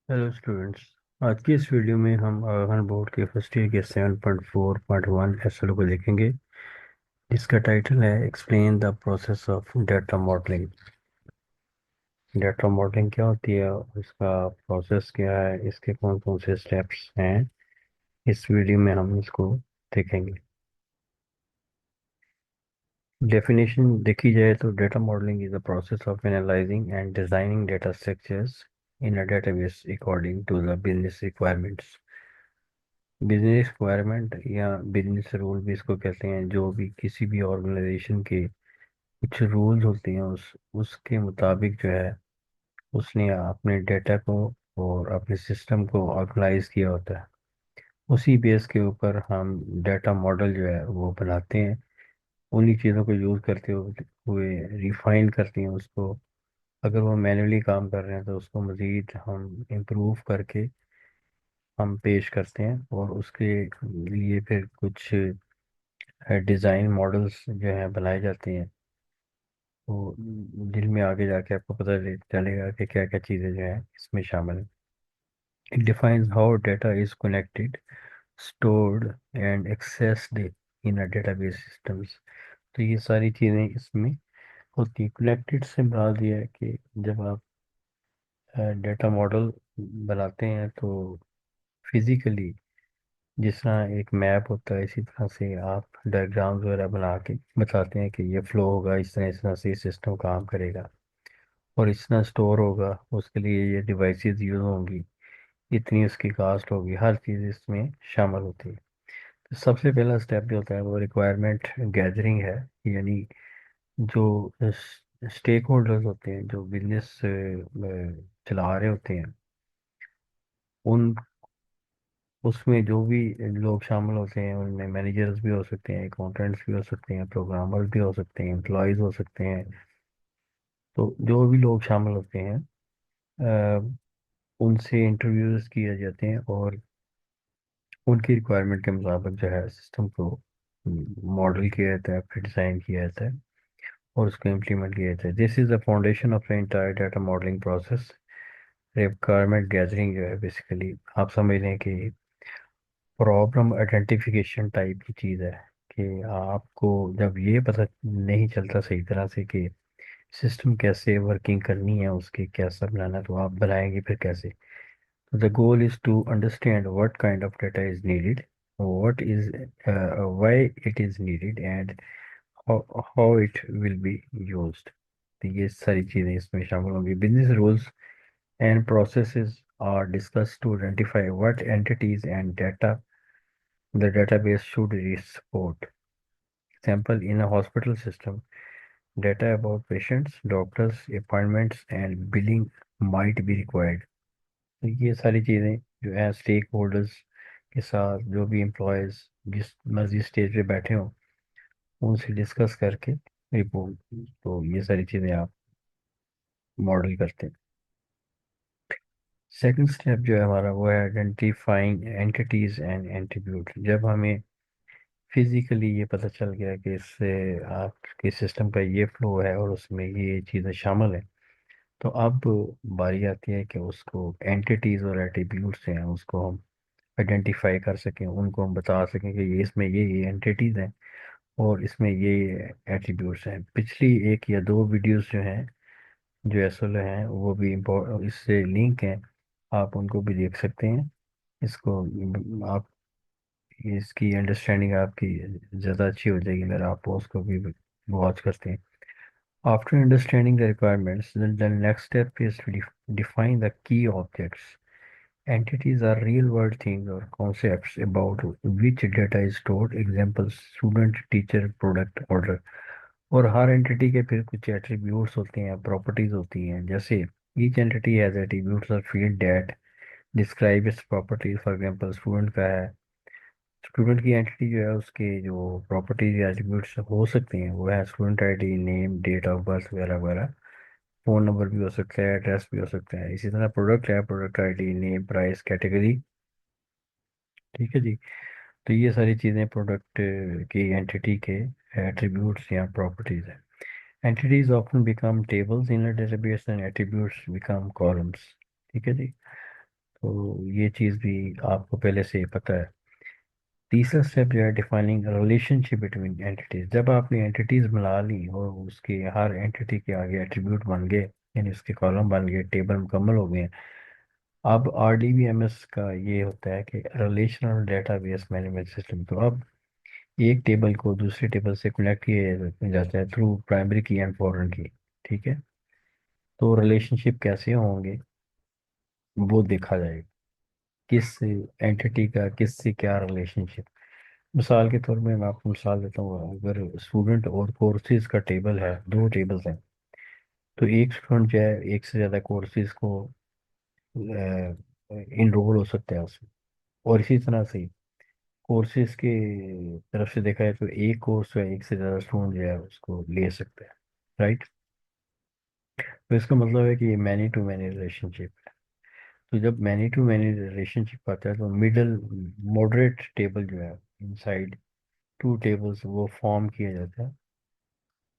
Hello students. आज की इस वीडियो में हम आगाखान बोर्ड के फर्स्ट ईयर के 7.4 पार्ट 1 एसएल को देखेंगे। इसका टाइटल है explain the process of data modelling. Data modelling क्या होती है, इसका प्रोसेस क्या है, इसके कौन कौन से स्टेप्स हैं, इस वीडियो में हम इसको देखेंगे। डेफिनेशन देखी जाए तो data modelling is the process of analysing and designing data structures in a database according to the business requirements. Business requirement या बिजनेस रूल भी इसको कहते हैं। जो भी किसी भी ऑर्गेनाइजेशन के कुछ रूल्स होते हैं उसके मुताबिक जो है उसने अपने डेटा को और अपने सिस्टम को ऑर्गेनाइज किया होता है। उसी बेस के ऊपर हम डाटा मॉडल जो है वो बनाते हैं। उन्हीं चीज़ों को यूज़ करते हुए रिफाइन करते हैं उसको। अगर वो मैन्युअली काम कर रहे हैं तो उसको मज़ीद हम इम्प्रूव करके हम पेश करते हैं, और उसके लिए फिर कुछ डिज़ाइन मॉडल्स जो हैं बनाए जाते हैं। तो जिनमें आगे जाके आपको पता चलेगा कि क्या क्या चीज़ें जो हैं इसमें शामिल हैं। It defines how data is connected, stored and accessed in a database systems. तो ये सारी चीज़ें इसमें होती हैं। कनेक्टेड से बना दिया है कि जब आप डाटा मॉडल बनाते हैं तो फिजिकली जिस तरह एक मैप होता है इसी तरह से आप डायग्राम्स वगैरह बना के बताते हैं कि ये फ्लो होगा, इस तरह से सिस्टम काम करेगा और इस तरह स्टोर होगा, उसके लिए ये डिवाइसेस यूज होंगी, इतनी उसकी कास्ट होगी, हर चीज़ इसमें शामिल होती है। तो सबसे पहला स्टेप जो होता है वो रिक्वायरमेंट गैदरिंग है। यानी जो स्टेक होल्डर्स होते हैं जो बिजनेस चला रहे होते हैं, उन उसमें जो भी लोग शामिल होते हैं उनमें मैनेजर्स भी हो सकते हैं, अकाउंटेंट्स भी हो सकते हैं, प्रोग्रामर्स भी हो सकते हैं, एम्प्लॉयज़ हो सकते हैं। तो जो भी लोग शामिल होते हैं उनसे इंटरव्यूज किए जाते हैं और उनकी रिक्वायरमेंट के मुताबिक जो है सिस्टम को मॉडल किया जाता है, फिर डिज़ाइन किया जाता है और उसको इम्प्लीमेंट किया जाता है। This is the foundation of the entire data modelling process. Requirement gathering जो है बेसिकली आप समझ लें कि प्रॉब्लम आइडेंटिफिकेशन टाइप की चीज़ है। कि आपको जब ये पता नहीं चलता सही तरह से कि सिस्टम कैसे वर्किंग करनी है, उसके कैसा बनाना है, तो आप बनाएंगे फिर कैसे। The goal is to understand what kind of data is needed, what is why it is needed, and how, how it will be used. तो ये सारी चीज़ें इसमें शामिल होंगी। Business rules and processes are discussed to identify what entities and data the database should support. Example, in a hospital system, data about patients, doctors, appointments, and billing might be required. तो ये सारी चीज़ें जो है stake holders के साथ जो भी एम्प्लॉयज़ जिस मर्जी स्टेज पे बैठे हों उनसे डिस्कस करके रिपोर्ट, तो ये सारी चीज़ें आप मॉडल करते हैं। सेकंड स्टेप जो है हमारा वो है आइडेंटिफाइंग एंटिटीज एंड एट्रीब्यूट। जब हमें फिजिकली ये पता चल गया कि इससे आपके सिस्टम का ये फ्लो है और उसमें ये चीज़ें शामिल हैं, तो अब बारी आती है कि उसको एंटिटीज और एट्रीब्यूट्स हैं उसको हम आइडेंटिफाई कर सकें, उनको हम बता सकें कि ये इसमें ये एंटिटीज हैं और इसमें ये एट्रीब्यूट्स हैं। पिछली एक या दो वीडियोस जो हैं जो एसएल हैं वो भी इससे लिंक हैं, आप उनको भी देख सकते हैं। इसको आप इसकी अंडरस्टैंडिंग आपकी ज़्यादा अच्छी हो जाएगी अगर आप उसको भी वॉच करते हैं। After understanding the requirements the next step is to define the key objects. Entities are real-world things or concepts about which data is stored. Examples: student, teacher, product, order. और हर एंटिटी के फिर कुछ attributes होते हैं, properties होती हैं। जैसे each entity has attributes और field that describe its properties. For example student का है, स्टूडेंट की एंटिटी जो है उसके जो प्रॉपर्टीज या एट्रीब्यूट्स हो सकते हैं वो है student ID, name, date of birth वगैरह वगैरह। फ़ोन नंबर भी हो सकता है, एड्रेस भी हो सकता है। इसी तरह प्रोडक्ट है, product ID, name, price, category. ठीक है जी। तो ये सारी चीज़ें प्रोडक्ट की एंटिटी के एट्रीब्यूट्स या प्रॉपर्टीज हैं। Entities often become tables in a database and attributes become columns. ठीक है जी। तो ये चीज़ भी आपको पहले से ही पता है। तीसरा स्टेप जो है डिफाइनिंग रिलेशनशिप बिटवीन एंटिटीज। जब आपने एंटिटीज मिला ली और उसके हर एंटिटी के आगे एट्रीब्यूट बन गए, यानी उसके कॉलम बन गए, टेबल मुकम्मल हो गए हैं, अब आरडीबीएमएस का ये होता है कि रिलेशनल डेटाबेस मैनेजमेंट सिस्टम। तो अब एक टेबल को दूसरे टेबल से कनेक्ट किया जाता है थ्रू प्राइमरी की एंड फॉरेन की। ठीक है। तो रिलेशनशिप कैसे होंगे वो देखा जाएगा, किस एंटिटी का किससे क्या रिलेशनशिप। मिसाल के तौर में मैं आपको मिसाल देता हूँ, अगर स्टूडेंट और कोर्सेज का टेबल है, दो टेबल्स हैं, तो एक स्टूडेंट जो है एक से ज़्यादा कोर्सेज को इनरोल हो सकता है उसमें। और इसी तरह से कोर्सेज के तरफ से देखा जाए तो एक कोर्स जो है एक से ज़्यादा स्टूडेंट जो है उसको ले सकते हैं। राइट। तो इसका मतलब है कि ये मैनी टू मैनी रिलेशनशिप है। तो जब मैनी टू मैनी रिलेशनशिप आता है तो मिडल मॉडरेट टेबल जो है इनसाइड टू टेबल्स वो फॉर्म किया जाता है।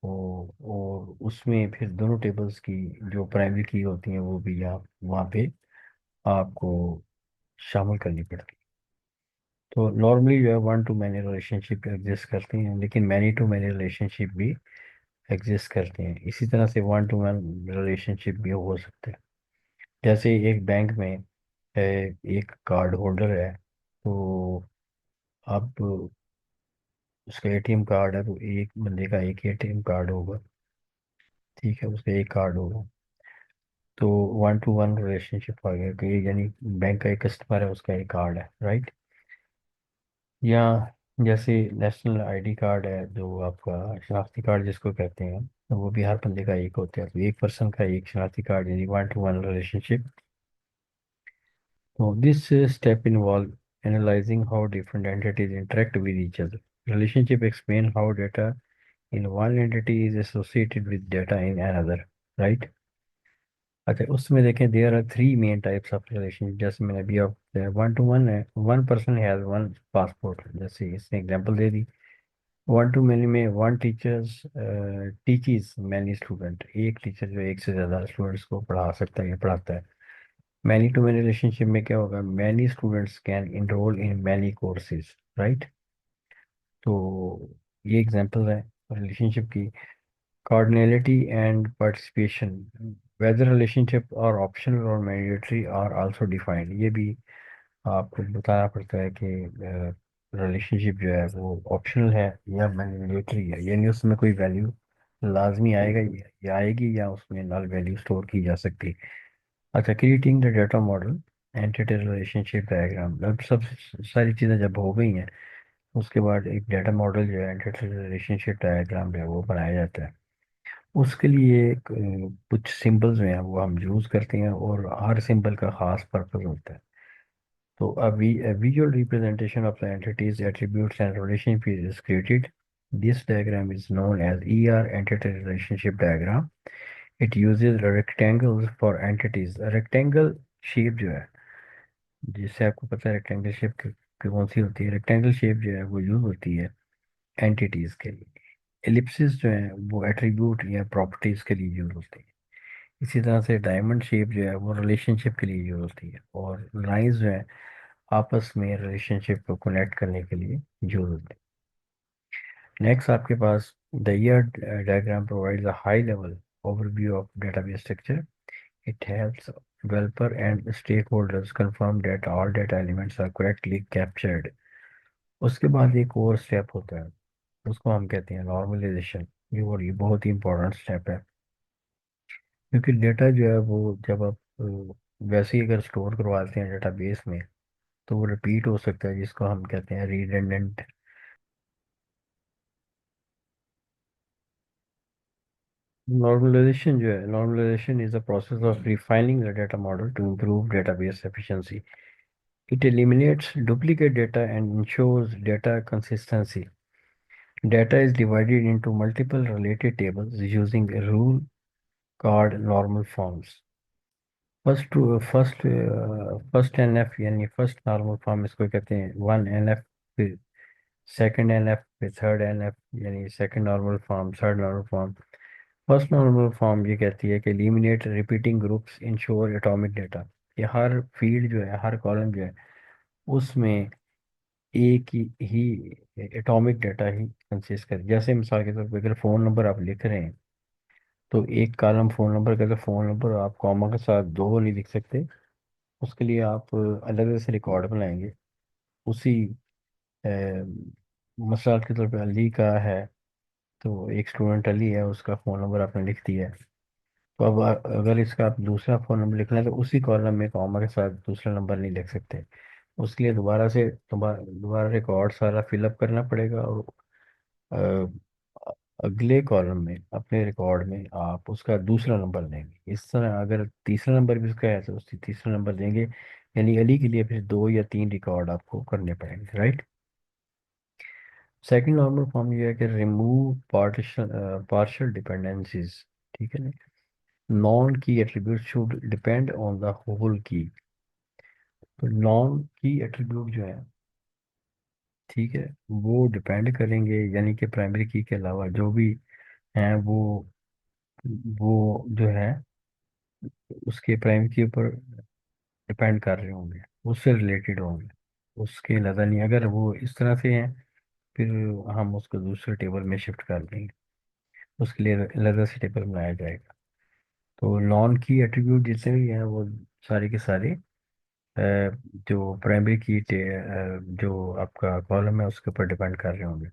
और उसमें फिर दोनों टेबल्स की जो प्राइमरी की होती हैं वो भी आप वहाँ पे आपको शामिल करनी पड़ती है। तो नॉर्मली जो है one to many relationship exist करती हैं, लेकिन मैनी टू मैनी रिलेशनशिप भी एग्जिस्ट करते हैं। इसी तरह से वन टू वन रिलेशनशिप भी हो सकते हैं। जैसे एक बैंक में एक कार्ड होल्डर है, तो अब उसका एटीएम कार्ड है, तो एक बंदे का एक एटीएम कार्ड होगा। ठीक है, उसका एक कार्ड होगा। तो वन टू वन रिलेशनशिप आ गया कि यानी बैंक का एक कस्टमर है, उसका एक कार्ड है। राइट। या जैसे नेशनल आईडी कार्ड है, जो आपका शनाख्ती कार्ड जिसको कहते हैं, तो वो भी हर बंदे का एक होता है। तो एक पर्सन का एक शनाख्ती कार्ड, यानी one to one relationship. So this step involve analyzing how different entities interact with each other. Relationship explain how data in one entity is associated with data in another, right? अच्छा, उसमें देखें there are three main types of relation. जैसे मैंने अभी आप one to one है, one person has one passport, जैसे इसने एग्जांपल दे दी। वन टू मैनी में one teachers teaches many student, एक टीचर जो एक से ज़्यादा स्टूडेंट्स को पढ़ा सकता है या पढ़ाता है। मैनी टू मैनी रिलेशनशिप में क्या होगा, many students can enroll in many courses. Right. तो ये एग्जांपल है रिलेशनशिप की। Cardinality and participation, whether relationship और ऑप्शनल और मैंडेटरी आर आल्सो डिफाइंड। ये भी आपको बताना पड़ता है कि रिलेशनशिप जो है वो ऑप्शनल है या मैंडेटरी है, यानी उसमें कोई वैल्यू लाजमी आएगा या आएगी, या उसमें नल वैल्यू स्टोर की जा सकती है। अच्छा, creating the data model, entity relationship diagram. अब सब सारी चीज़ें जब हो गई हैं, उसके बाद एक डाटा मॉडल जो है एंटिटी रिलेशनशिप डायग्राम जो है वो बनाया जाता है। उसके लिए कुछ सिंबल्स जो हैं वो हम यूज़ करते हैं, और हर सिंबल का ख़ास पर्पस होता है। तो a visual representation of the entities, attributes and relationship is created. This diagram is known as ER entity relationship diagram. It uses rectangles for entities. Rectangle shape जो है, जिससे आपको पता है रेक्टेंगल शेप कौन सी होती है, रेक्टेंगल शेप जो है वो यूज होती है एंटिटीज के लिए। एलिप्सिस जो है वो एट्रीब्यूट या प्रॉपर्टीज के लिए यूज होती है। इसी तरह से डायमंड शेप जो है वो रिलेशनशिप के लिए यूज होती है, और लाइंस जो है आपस में रिलेशनशिप को कनेक्ट करने के लिए यूज होती है। नेक्स्ट आपके पास the ER diagram provides a high level overview of database structure. It helps developer and stakeholders confirm that all data elements are correctly captured. उसके बाद एक और स्टेप होता है, उसको हम कहते हैं नॉर्मलाइजेशन। ये बहुत ही इंपॉर्टेंट स्टेप है, क्योंकि डेटा जो है वो जब आप वैसे ही अगर स्टोर करवाते हैं डेटाबेस में, तो वो रिपीट हो सकता है, जिसको हम कहते हैं रिडंडेंट। नॉर्मलाइजेशन जो है, normalization is the process of refining the data model to improve database efficiency. It eliminates duplicate data and ensures data consistency. Data is divided into multiple related tables using a rule called normal forms. First N F यानी first normal form इसको कहते हैं one N F, फिर second N F, फिर third N F, यानी second normal form, third normal form. First normal form ये कहती है कि eliminate repeating groups ensure atomic data. कि हर फील्ड जो है, हर कॉलम जो है, उसमें एक ही एटॉमिक डाटा ही कंसिस्ट कर। जैसे मिसाल के तौर पर अगर फ़ोन नंबर आप लिख रहे हैं, तो एक कॉलम फ़ोन नंबर का, तो फ़ोन नंबर आप कॉमा के साथ दो नहीं लिख सकते। उसके लिए आप अलग से रिकॉर्ड बनाएंगे। उसी अ, मिसाल के तौर पे अली का है, तो एक स्टूडेंट अली है, उसका फ़ोन नंबर आपने लिख दिया है। तो अब अगर इसका आप दूसरा फ़ोन नंबर लिखना है, तो उसी कॉलम में कॉमा के साथ दूसरा नंबर नहीं लिख सकते। उसके लिए दोबारा दोबारा रिकॉर्ड सारा फिलअप करना पड़ेगा, और अगले कॉलम में अपने रिकॉर्ड में आप उसका दूसरा नंबर देंगे। इस तरह अगर तीसरा नंबर भी उसका है, तो उसकी तीसरा नंबर देंगे। यानी अली के लिए फिर दो या तीन रिकॉर्ड आपको करने पड़ेंगे, राइट। सेकंड नॉर्मल फॉर्म ये है कि रिमूव पार्शियल डिपेंडेंसीज। ठीक है ना। Non key attribute should depend on the whole key. तो नॉन की एट्रीब्यूट जो है, ठीक है, वो डिपेंड करेंगे, यानी कि प्राइमरी की के अलावा जो भी हैं, वो जो है उसके प्राइमरी के ऊपर डिपेंड कर रहे होंगे, उससे रिलेटेड होंगे। उसके अलावा नहीं, अगर वो इस तरह से हैं, फिर हम उसको दूसरे टेबल में शिफ्ट कर देंगे। उसके लिए अलग से टेबल बनाया जाएगा। तो नॉन की एट्रीब्यूट जितने भी हैं, वो सारे के सारे जो प्राइमरी की जो आपका कॉलम है उसके ऊपर डिपेंड कर रहे होंगे।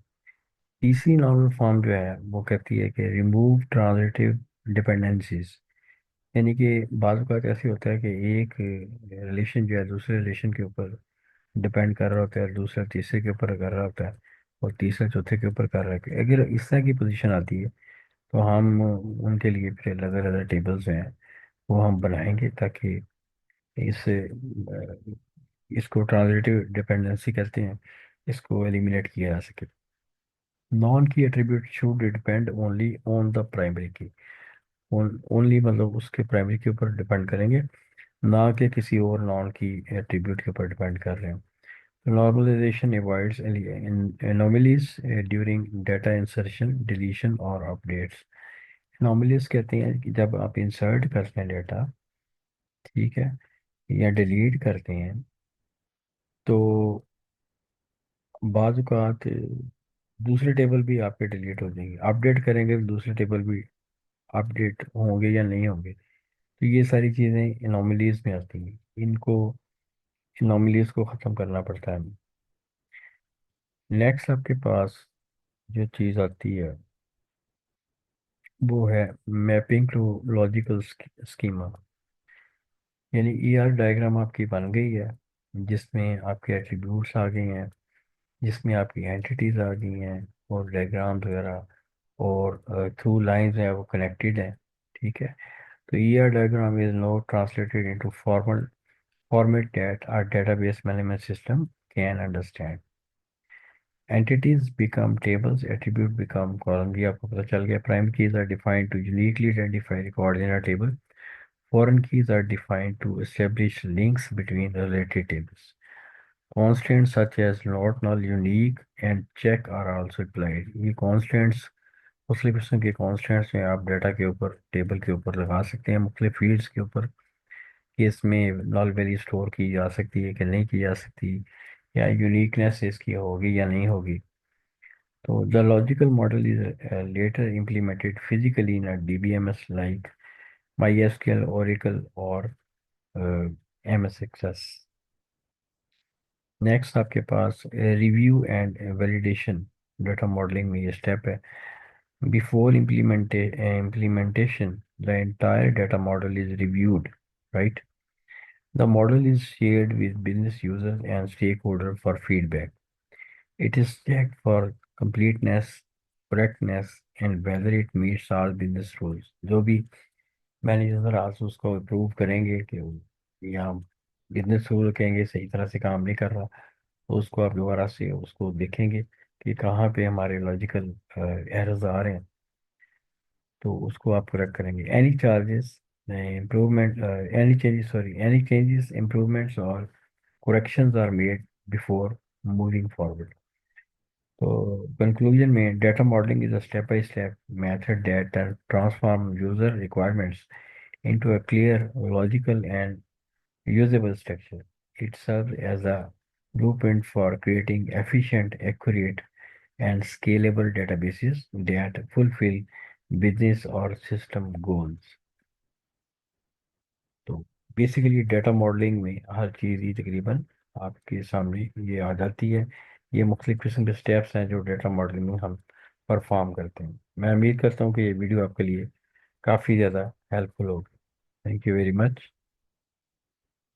तीसरी नॉर्मल फॉर्म जो है वो कहती है कि रिमूव ट्रांजिटिव डिपेंडेंसीज। यानी कि बाज़ बात ऐसी होता है कि एक रिलेशन जो है दूसरे रिलेशन के ऊपर डिपेंड कर रहा होता है, दूसरा तीसरे के ऊपर कर रहा होता है, और तीसरा चौथे के ऊपर कर रहा है। अगर इस तरह की पोजीशन आती है, तो हम उनके लिए फिर अलग अलग टेबल्स हैं, वो हम बनाएंगे, ताकि इस इसको ट्रांजिटिव डिपेंडेंसी कहते हैं, इसको एलिमिनेट किया जा सके। Non key attribute should depend only on the primary की। ओनली मतलब उसके प्राइमरी के ऊपर डिपेंड करेंगे, ना कि किसी और नॉन की एट्रीब्यूट के ऊपर डिपेंड कर रहे हैं। Normalization avoids anomalies during data insertion, deletion और अपडेट्स। एनोमलीज कहते हैं कि जब आप इंसर्ट करते हैं डाटा, ठीक है, या डिलीट करते हैं, तो बाज़ औक़ात दूसरे टेबल भी आपके डिलीट हो जाएंगे। अपडेट करेंगे तो दूसरे टेबल भी अपडेट होंगे या नहीं होंगे। तो ये सारी चीज़ें एनोमलीज में आती हैं। इनको एनोमलीज को ख़त्म करना पड़ता है। नेक्स्ट आपके पास जो चीज़ आती है, वो है मैपिंग टू लॉजिकल स्कीमा। यानी ईआर डायग्राम आपकी बन गई है, जिसमें आपके एट्रीब्यूट्स आ गए हैं, जिसमें आपकी एंटिटीज आ गई हैं, और डायग्राम्स वगैरह, और थ्रू लाइंस हैं वो कनेक्टेड हैं। ठीक है। तो ER diagram is no translated into formal format that our database management system can understand. Entities become tables, attribute become column. ये आपको पता चल गया। Prime keys are defined to uniquely identify record in a table. Foreign keys are defined to establish links between related tables. Constants such as not null, unique, and check are also applied. ये constants मुख्तलिफ किस्म के constants हैं, आप data के ऊपर, table के ऊपर लगा सकते हैं, मुख्तलिफ फील्ड्स के ऊपर, कि इसमें null वैल्यू स्टोर की जा सकती है कि नहीं की जा सकती, या यूनिकनेस इसकी होगी या नहीं होगी। तो the logical model is later implemented physically in a DBMS like MySQL, Oracle, or MS Access। Next आपके पास review and validation. Data modelling में ये स्टेप है। Before implementation, the entire data model is reviewed, right? The model is shared with business users and stakeholders for feedback. It is checked for completeness, correctness, and whether it meets all business rules। जो भी manager आज उसको approve करेंगे कि यहाँ business rule कहेंगे सही तरह से काम नहीं कर रहा, तो उसको आप दोबारा से उसको देखेंगे कि कहाँ पे हमारे लॉजिकल एरर्स आ रहे हैं, तो उसको आप करेक्ट करेंगे। Any charges improvement any changes sorry any changes improvements और corrections are made before moving forward. तो कंक्लूजन में, data modelling is a step by step method that transform user requirements into a clear, logical, and usable structure. It serves as a blueprint for creating efficient, accurate, and scalable databases that fulfill business or system goals. तो basically data modelling में हर चीज़ ही तकरीबन आपके सामने ये आ जाती है। ये मुख्तलिफ किस्म के स्टेप्स हैं जो डाटा मॉडलिंग में हम परफॉर्म करते हैं। मैं उम्मीद करता हूँ कि ये वीडियो आपके लिए काफ़ी ज़्यादा हेल्पफुल होगी। Thank you very much.